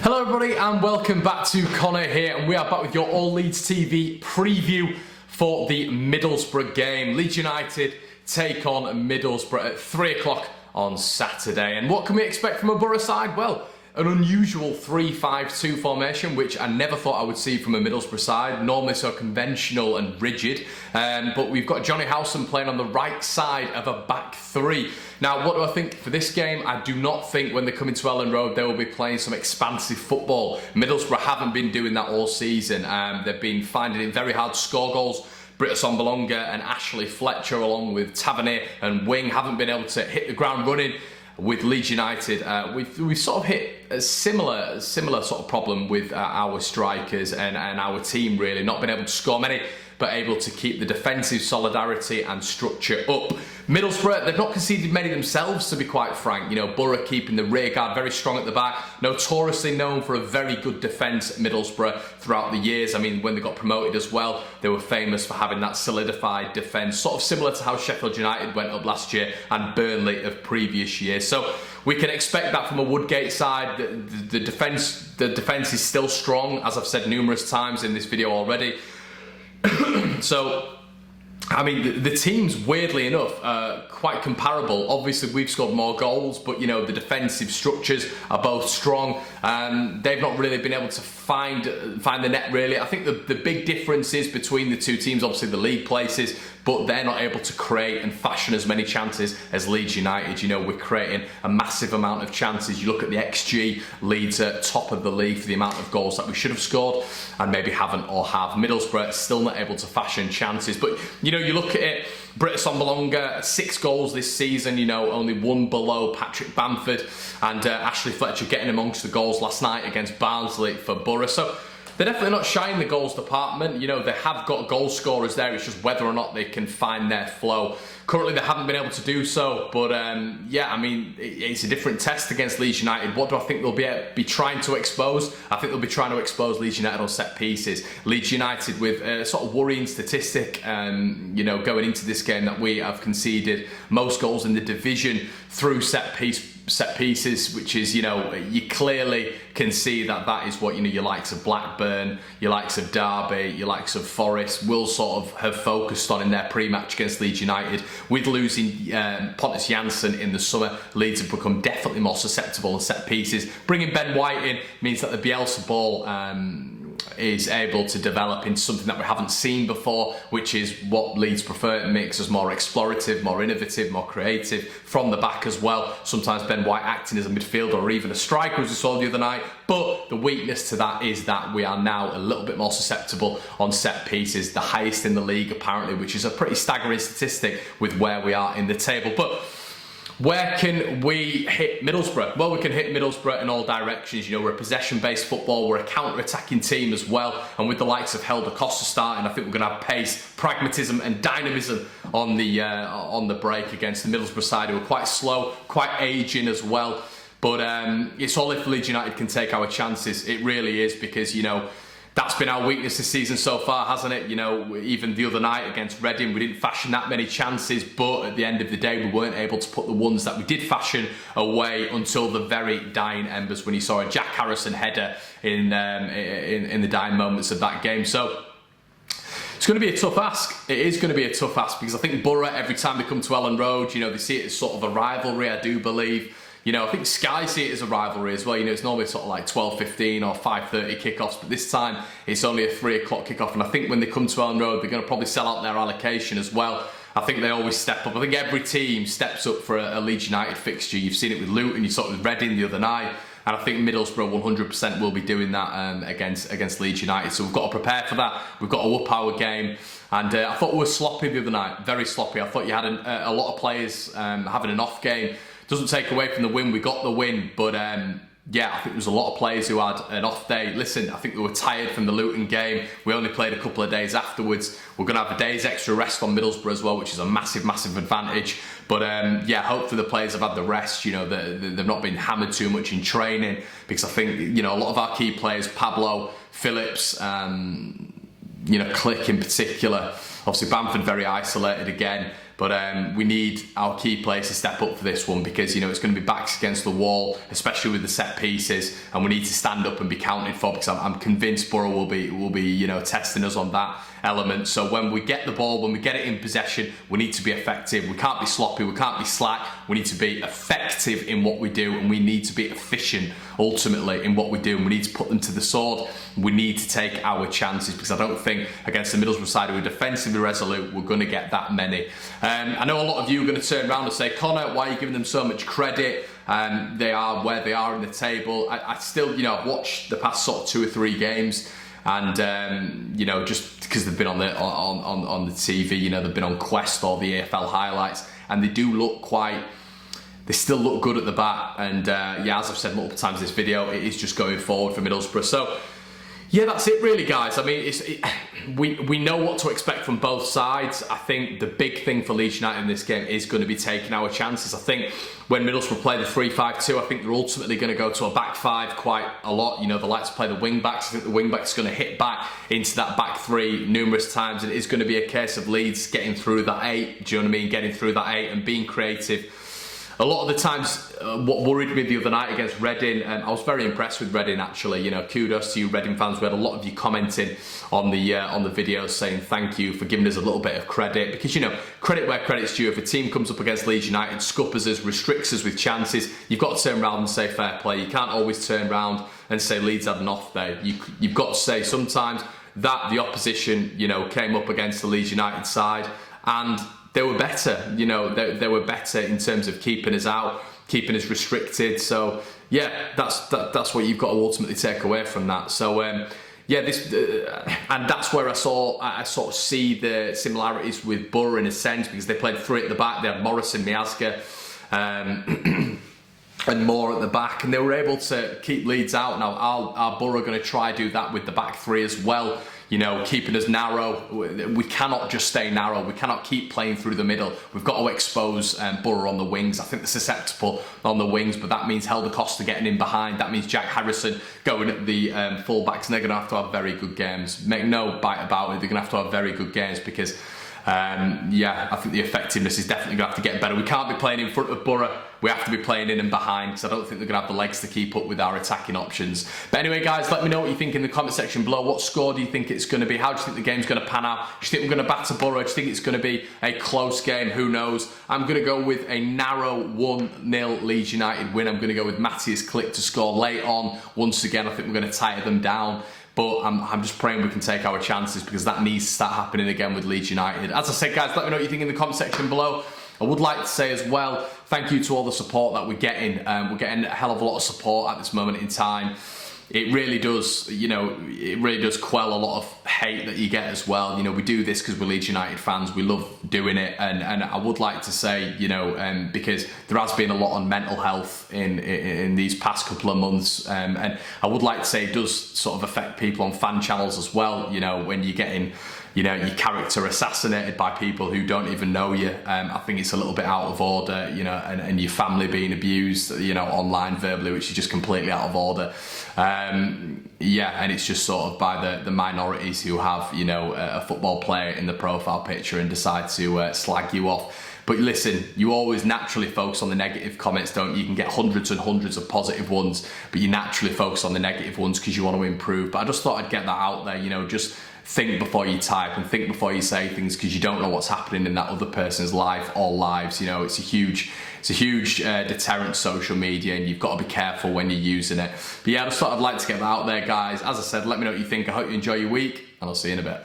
Hello everybody and welcome back to Conor here, and we are back with your All Leeds TV preview for the Middlesbrough game. Leeds United take on Middlesbrough at 3 o'clock on Saturday. And what can we expect from a Boro side? Well, an unusual 3-5-2 formation, which I never thought I would see from a Middlesbrough side, normally so conventional and rigid. But we've got Johnny Howson playing on the right side of a back three. Now, what do I think for this game? I do not think when they come into Ellen Road they will be playing some expansive football. Middlesbrough haven't been doing that all season. They've been finding it very hard to score goals. Britta Sombalonga and Ashley Fletcher, along with Tavernier and Wing, haven't been able to hit the ground running. With Leeds United, we've sort of hit a similar sort of problem with our strikers and our team, really. Not been able to score many, but able to keep the defensive solidarity and structure up. Middlesbrough, they've not conceded many themselves, to be quite frank. You know, Boro keeping the rear guard very strong at the back. Notoriously known for a very good defence at Middlesbrough throughout the years. I mean, when they got promoted as well, they were famous for having that solidified defence, sort of similar to how Sheffield United went up last year and Burnley of previous years. So we can expect that from a Woodgate side. The defence is still strong, as I've said numerous times in this video already. So, I mean, the teams, weirdly enough, quite comparable. Obviously, we've scored more goals, but, you know, the defensive structures are both strong. They've not really been able to find the net, really. I think the big difference is between the two teams, obviously the league places, but they're not able to create and fashion as many chances as Leeds United. You know, we're creating a massive amount of chances. You look at the XG, Leeds are top of the league for the amount of goals that we should have scored and maybe haven't or have. Middlesbrough still not able to fashion chances. But, you know, you look at it, Britta Sombalonga, 6 goals this season, you know, only 1 below Patrick Bamford, and Ashley Fletcher getting amongst the goals last night against Barnsley for Boro. So they're definitely not shy in the goals department. You know, they have got goal scorers there. It's just whether or not they can find their flow. Currently, they haven't been able to do so. But, yeah, I mean, it's a different test against Leeds United. What do I think they'll be trying to expose? I think they'll be trying to expose Leeds United on set pieces. Leeds United with a sort of worrying statistic, you know, going into this game, that we have conceded most goals in the division through set pieces, which is, you know, you clearly can see that is what, you know, your likes of Blackburn, your likes of Derby, your likes of Forest will sort of have focused on in their pre-match against Leeds United. With losing Pontus Jansson in the summer, Leeds have become definitely more susceptible on set pieces. Bringing Ben White in means that the Bielsa ball is able to develop into something that we haven't seen before, which is what Leeds prefer. It makes us more explorative, more innovative, more creative from the back as well. Sometimes Ben White acting as a midfielder or even a striker, as we saw the other night. But the weakness to that is that we are now a little bit more susceptible on set pieces, the highest in the league apparently, which is a pretty staggering statistic with where we are in the table. But where can we hit Middlesbrough? Well, we can hit Middlesbrough in all directions. You know, we're a possession-based football, we're a counter-attacking team as well, and with the likes of Helder Costa starting, I think we're going to have pace, pragmatism and dynamism on the break against the Middlesbrough side, who are quite slow, quite ageing as well. But it's all if Leeds United can take our chances. It really is, because, you know, that's been our weakness this season so far, hasn't it? You know, even the other night against Reading, we didn't fashion that many chances, but at the end of the day, we weren't able to put the ones that we did fashion away until the very dying embers, when you saw a Jack Harrison header in the dying moments of that game. So it's going to be a tough ask. It is going to be a tough ask, because I think Boro, every time they come to Ellen Road, you know, they see it as sort of a rivalry, I do believe. You know, I think Sky see it as a rivalry as well. You know, it's normally sort of like 12:15 or 5:30 kickoffs, but this time it's only a 3 o'clock kickoff. And I think when they come to Ellen Road, they're going to probably sell out their allocation as well. I think they always step up. I think every team steps up for a Leeds United fixture. You've seen it with Luton, you saw it with Reading the other night. And I think Middlesbrough 100% will be doing that against Leeds United. So we've got to prepare for that. We've got to up our game. And I thought we were sloppy the other night, very sloppy. I thought you had a lot of players having an off game. Doesn't take away from the win. We got the win, but yeah, I think there was a lot of players who had an off day. Listen, I think we were tired from the Luton game. We only played a couple of days afterwards. We're going to have a day's extra rest on Middlesbrough as well, which is a massive, massive advantage. But yeah, hopefully the players have had the rest. You know, they've not been hammered too much in training, because I think, you know, a lot of our key players, Pablo, Phillips, you know, Click in particular. Obviously, Bamford very isolated again. But we need our key players to step up for this one, because, you know, it's going to be backs against the wall, especially with the set pieces, and we need to stand up and be counted for, because I'm convinced Boro will be you know, testing us on that element. So when we get the ball, when we get it in possession, we need to be effective. We can't be sloppy, we can't be slack. We need to be effective in what we do, and we need to be efficient ultimately in what we do, and we need to put them to the sword. We need to take our chances, because I don't think against the Middlesbrough side who are defensively resolute, we're going to get that many. I know a lot of you are going to turn around and say, Conor, why are you giving them so much credit? They are where they are in the table. I still, you know, I've watched the past sort of 2 or 3 games, and you know, just because they've been on the TV, you know, they've been on Quest or the AFL highlights, and they do look quite. They still look good at the back, and yeah, as I've said multiple times in this video, it is just going forward for Middlesbrough. So yeah, that's it really, guys. I mean, we know what to expect from both sides. I think the big thing for Leeds United in this game is going to be taking our chances. I think when Middlesbrough play the 3-5-2, I think they're ultimately going to go to a back 5 quite a lot. You know, they like to play the wing backs. I think the wing back's going to hit back into that back 3 numerous times, and it is going to be a case of Leeds getting through that 8. Do you know what I mean? Getting through that 8 and being creative. A lot of the times, what worried me the other night against Reading, I was very impressed with Reading actually. You know, kudos to you Reading fans. We had a lot of you commenting on the videos saying thank you for giving us a little bit of credit, because, you know, credit where credit's due. If a team comes up against Leeds United, scuppers us, restricts us with chances, you've got to turn around and say fair play. You can't always turn around and say Leeds had an off day. You've got to say sometimes that the opposition, you know, came up against the Leeds United side and they were better, you know, they were better in terms of keeping us out, keeping us restricted. So yeah, that's what you've got to ultimately take away from that. So yeah, and that's where I sort of see the similarities with Boro in a sense, because they played 3 at the back. They had Morrison, Miazga, and more at the back, and they were able to keep Leeds out. Now, our Boro are going to try do that with the back 3 as well. You know, keeping us narrow. We cannot just stay narrow. We cannot keep playing through the middle. We've got to expose Boro on the wings. I think they're susceptible on the wings, but that means Helder Costa getting in behind. That means Jack Harrison going at the full-backs, and they're going to have very good games. Make no bite about it. They're going to have very good games, because yeah, I think the effectiveness is definitely going to have to get better. We can't be playing in front of Boro. We have to be playing in and behind, because I don't think they're going to have the legs to keep up with our attacking options. But anyway, guys, let me know what you think in the comment section below. What score do you think it's going to be? How do you think the game's going to pan out? Do you think we're going to batter Boro? Do you think it's going to be a close game? Who knows? I'm going to go with a narrow 1-0 Leeds United win. I'm going to go with Matthias Klick to score late on. Once again, I think we're going to tire them down. But I'm just praying we can take our chances, because that needs to start happening again with Leeds United. As I said, guys, let me know what you think in the comment section below. I would like to say as well, thank you to all the support that we're getting. We're getting a hell of a lot of support at this moment in time. It really does, you know, it really does quell a lot of hate that you get as well. You know, we do this because we're Leeds United fans. We love doing it, and I would like to say, you know, because there has been a lot on mental health in these past couple of months, and I would like to say it does sort of affect people on fan channels as well. You know, when you're getting, you know, your character assassinated by people who don't even know you. I think it's a little bit out of order, you know, and your family being abused, you know, online verbally, which is just completely out of order. Yeah, and it's just sort of by the minorities who have, you know, a football player in the profile picture and decide to slag you off. But listen, you always naturally focus on the negative comments, don't you? You can get hundreds and hundreds of positive ones, but you naturally focus on the negative ones because you want to improve. But I just thought I'd get that out there, you know, just think before you type and think before you say things, because you don't know what's happening in that other person's life or lives. You know, it's a huge deterrent, social media, and you've got to be careful when you're using it. But yeah, I just thought I'd like to get that out there, guys. As I said, let me know what you think. I hope you enjoy your week, and I'll see you in a bit.